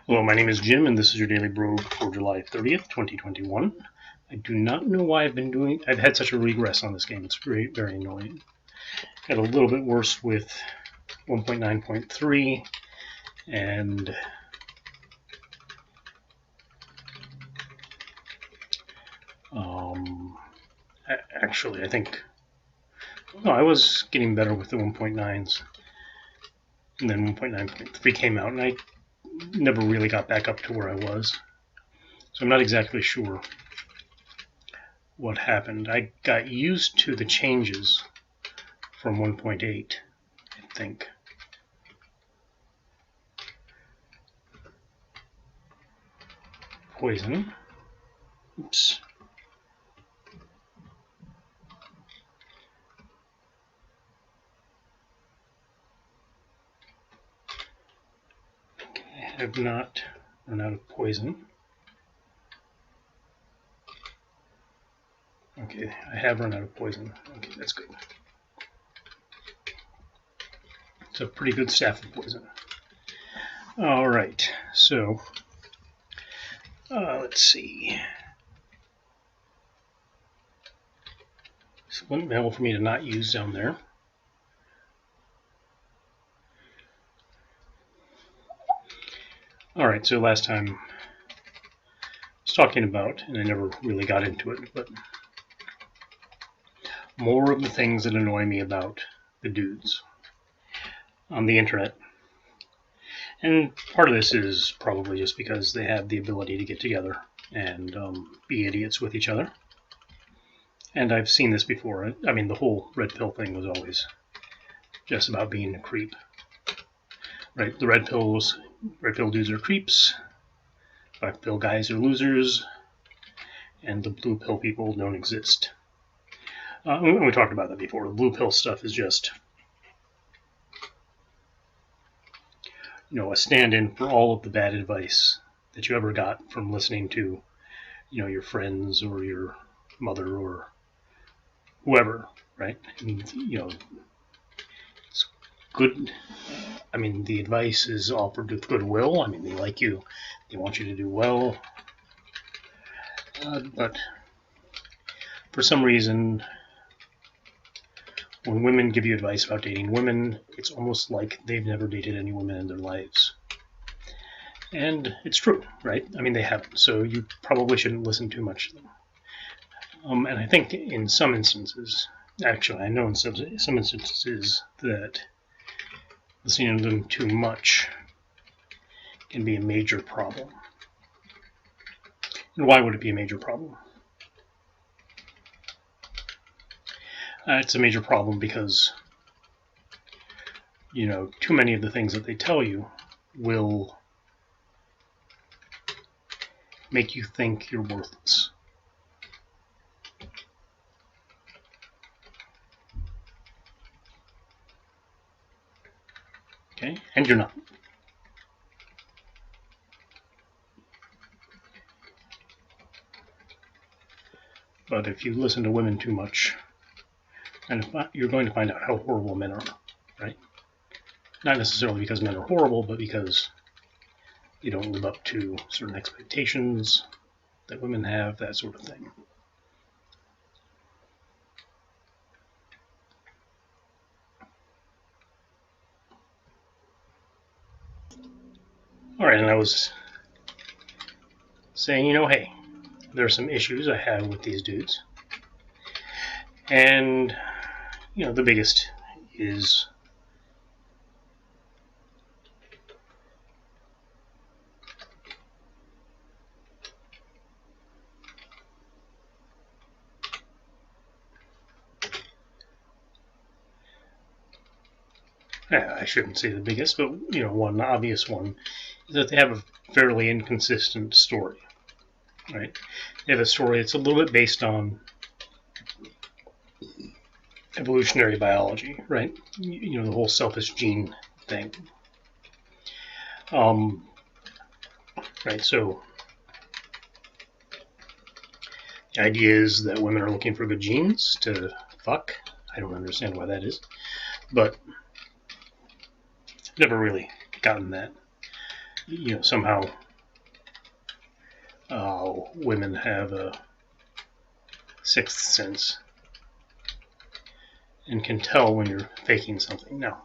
Hello, my name is Jim, and this is your Daily Brogue for July 30th, 2021. I do not know why I've had such a regress on this game. It's very, very annoying. Got a little bit worse with 1.9.3, and actually, I think, no, I was getting better with the 1.9s, and then 1.9.3 came out, and I never really got back up to where I was. So I'm not exactly sure what happened. I got used to the changes from 1.8, I think. Poison. Oops. Okay, I have not run out of poison. Okay, I have run out of poison. Okay, that's good. It's a pretty good staff of poison. Alright, so let's see. Splint mail for me to not use down there. Alright, so last time I was talking about, and I never really got into it, but more of the things that annoy me about the dudes on the internet. And part of this is probably just because they have the ability to get together and be idiots with each other. And I've seen this before. I mean, the whole red pill thing was always just about being a creep. Right, the red pill dudes are creeps, black pill guys are losers, and the blue pill people don't exist. We talked about that before. The blue pill stuff is just, a stand-in for all of the bad advice that you ever got from listening to, your friends or your mother or whoever, right? I mean, it's good. I mean, the advice is offered with goodwill. I mean, they like you. They want you to do well. But for some reason, when women give you advice about dating women, it's almost like they've never dated any women in their lives. And it's true, right? I mean, they haven't, so you probably shouldn't listen too much to them. And I think in some instances, actually, I know in some instances that listening to them too much can be a major problem. And why would it be a major problem? It's a major problem because, too many of the things that they tell you will make you think you're worthless. Okay? And you're not. But if you listen to women too much, and you're going to find out how horrible men are, right? Not necessarily because men are horrible, but because they don't live up to certain expectations that women have, that sort of thing. Alright, and I was saying, hey, there are some issues I have with these dudes. And, the biggest is I shouldn't say the biggest, but, one obvious one is that they have a fairly inconsistent story, right? They have a story that's a little bit based on evolutionary biology, right? The whole selfish gene thing. Right, so the idea is that women are looking for good genes to fuck. I don't understand why that is, but never really gotten that. somehow women have a sixth sense and can tell when you're faking something. No.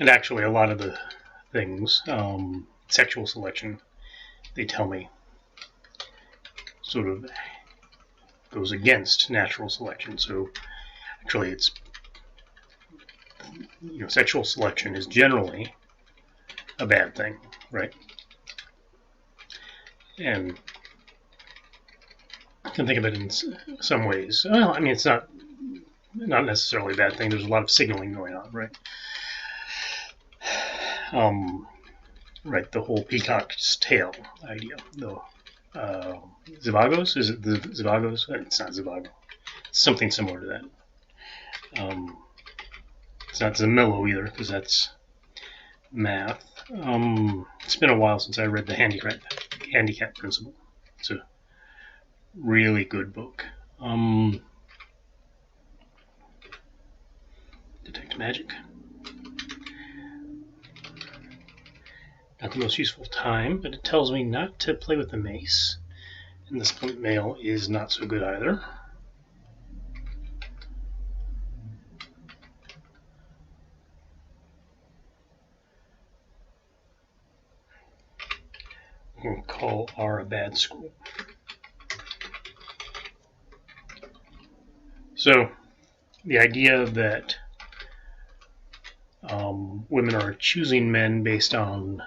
And actually, a lot of the things, sexual selection, they tell me, sort of goes against natural selection. So actually, it's sexual selection is generally a bad thing, right? And you can think of it in some ways. Well, I mean, it's not necessarily a bad thing. There's a lot of signaling going on, right? Right, the whole peacock's tail idea. The Zivagos? Is it the Zivagos? It's not Zivago. It's something similar to that. It's not Zamillo either, because that's math. It's been a while since I read the handicap principle. It's a really good book. Detect magic. Not the most useful time, but it tells me not to play with the mace. And the split mail is not so good either. We'll call R a bad scroll. So, the idea that women are choosing men based on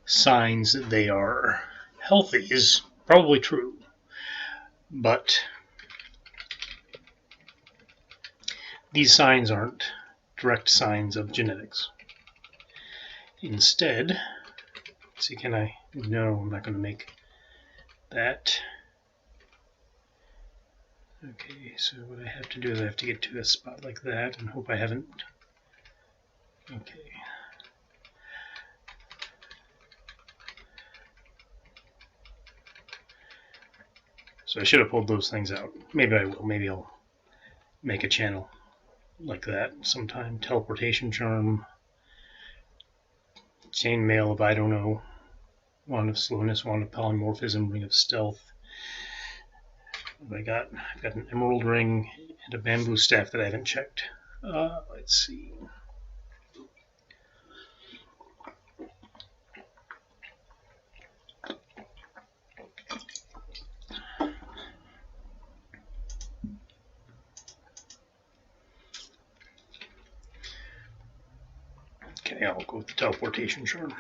signs that they are healthy is probably true, but these signs aren't direct signs of genetics. Instead, let's see, can I? No, I'm not going to make that. Okay, so what I have to do is I have to get to a spot like that and hope I haven't. Okay. So I should have pulled those things out. Maybe I will. Maybe I'll make a channel like that sometime. Teleportation charm. Chainmail of I don't know. Wand of slowness, wand of polymorphism, ring of stealth. What have I got? I've got an emerald ring and a bamboo staff that I haven't checked. Let's see. Okay, I'll go with the teleportation charm.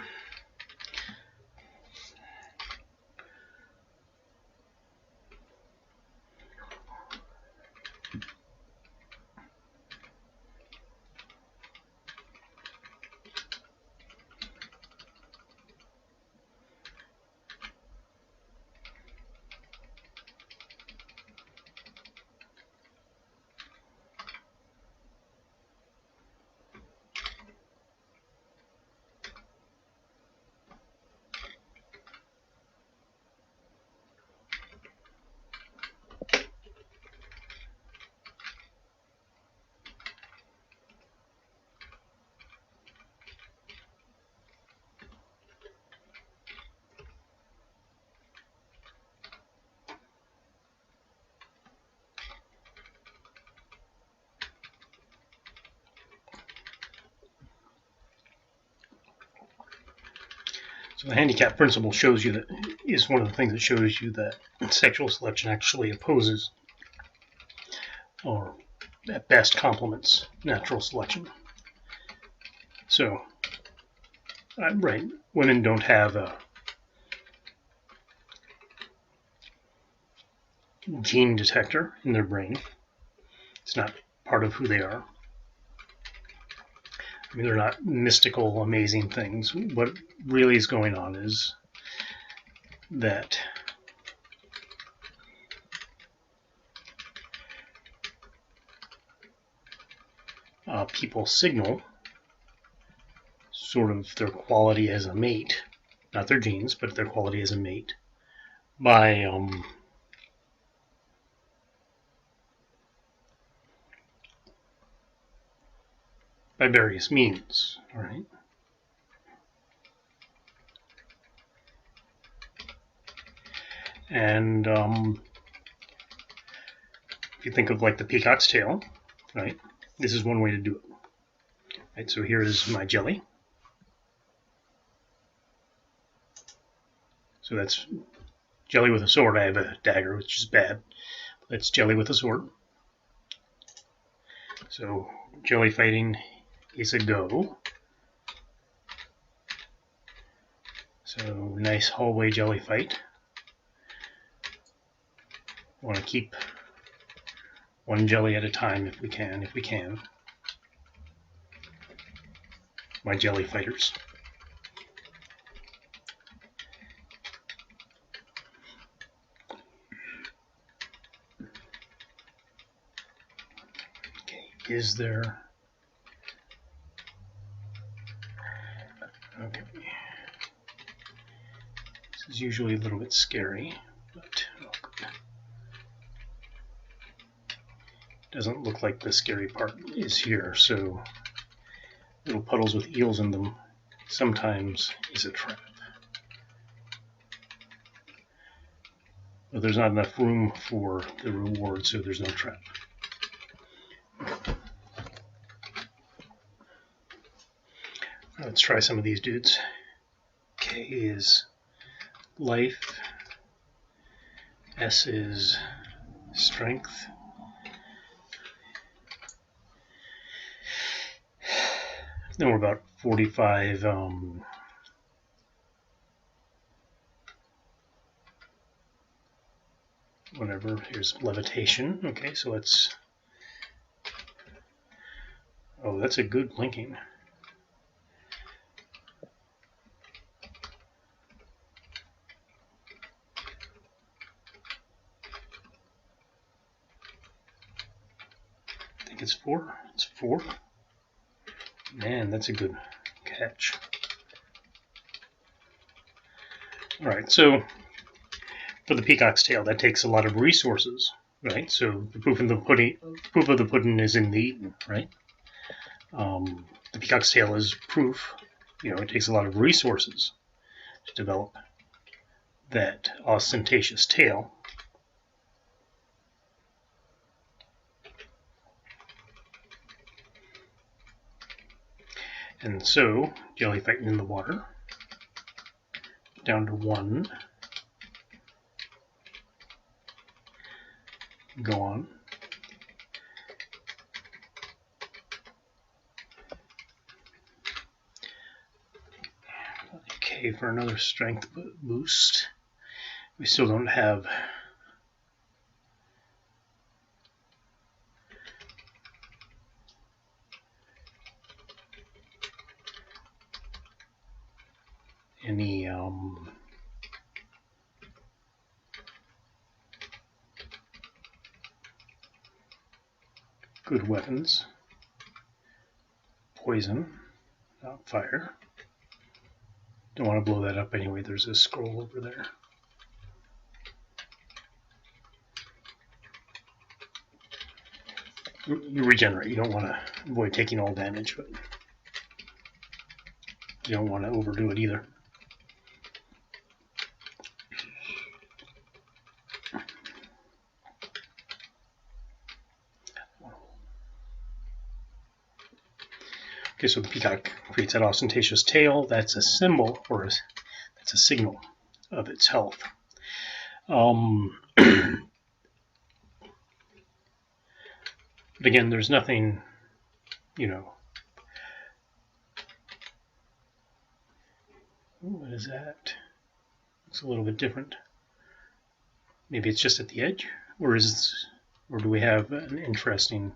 So the handicap principle shows you that is one of the things that shows you that sexual selection actually opposes, or at best complements, natural selection. So, right, women don't have a gene detector in their brain. It's not part of who they are. I mean, they're not mystical, amazing things. What really is going on is that people signal sort of their quality as a mate, not their genes, but their quality as a mate, by by various means. All right. And if you think of like the peacock's tail, right? This is one way to do it. Right, so here is my jelly. So that's jelly with a sword. I have a dagger, which is bad. That's jelly with a sword. So jelly fighting is a go. So nice hallway jelly fight. Want to keep one jelly at a time if we can. My jelly fighters. Okay, is there... Okay. This is usually a little bit scary, but doesn't look like the scary part is here, so little puddles with eels in them sometimes is a trap. But there's not enough room for the reward, so there's no trap. Let's try some of these dudes. K is life, S is strength, then we're about 45 whatever. Here's levitation. Okay, so let's... Oh, that's a good blinking. I think it's 4. It's 4. Man, that's a good catch. Alright, so for the peacock's tail, that takes a lot of resources, right? So the proof of the pudding is in the eating, right? The peacock's tail is proof. It takes a lot of resources to develop that ostentatious tail. And so, jelly fighting in the water, down to 1. Go on. Okay, for another strength boost. We still don't have any good weapons. Poison, not fire. Don't want to blow that up anyway. There's a scroll over there. You regenerate. You don't want to avoid taking all damage, but you don't want to overdo it either. Okay, so the peacock creates that ostentatious tail. That's a symbol, or that's a signal of its health. But again, there's nothing, what is that? Looks a little bit different. Maybe it's just at the edge, or do we have an interesting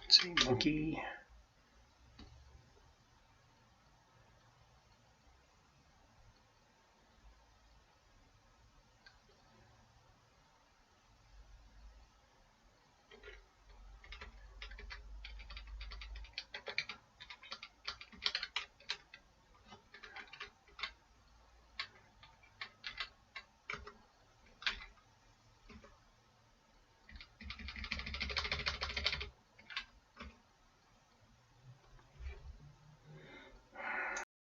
let's see, monkey.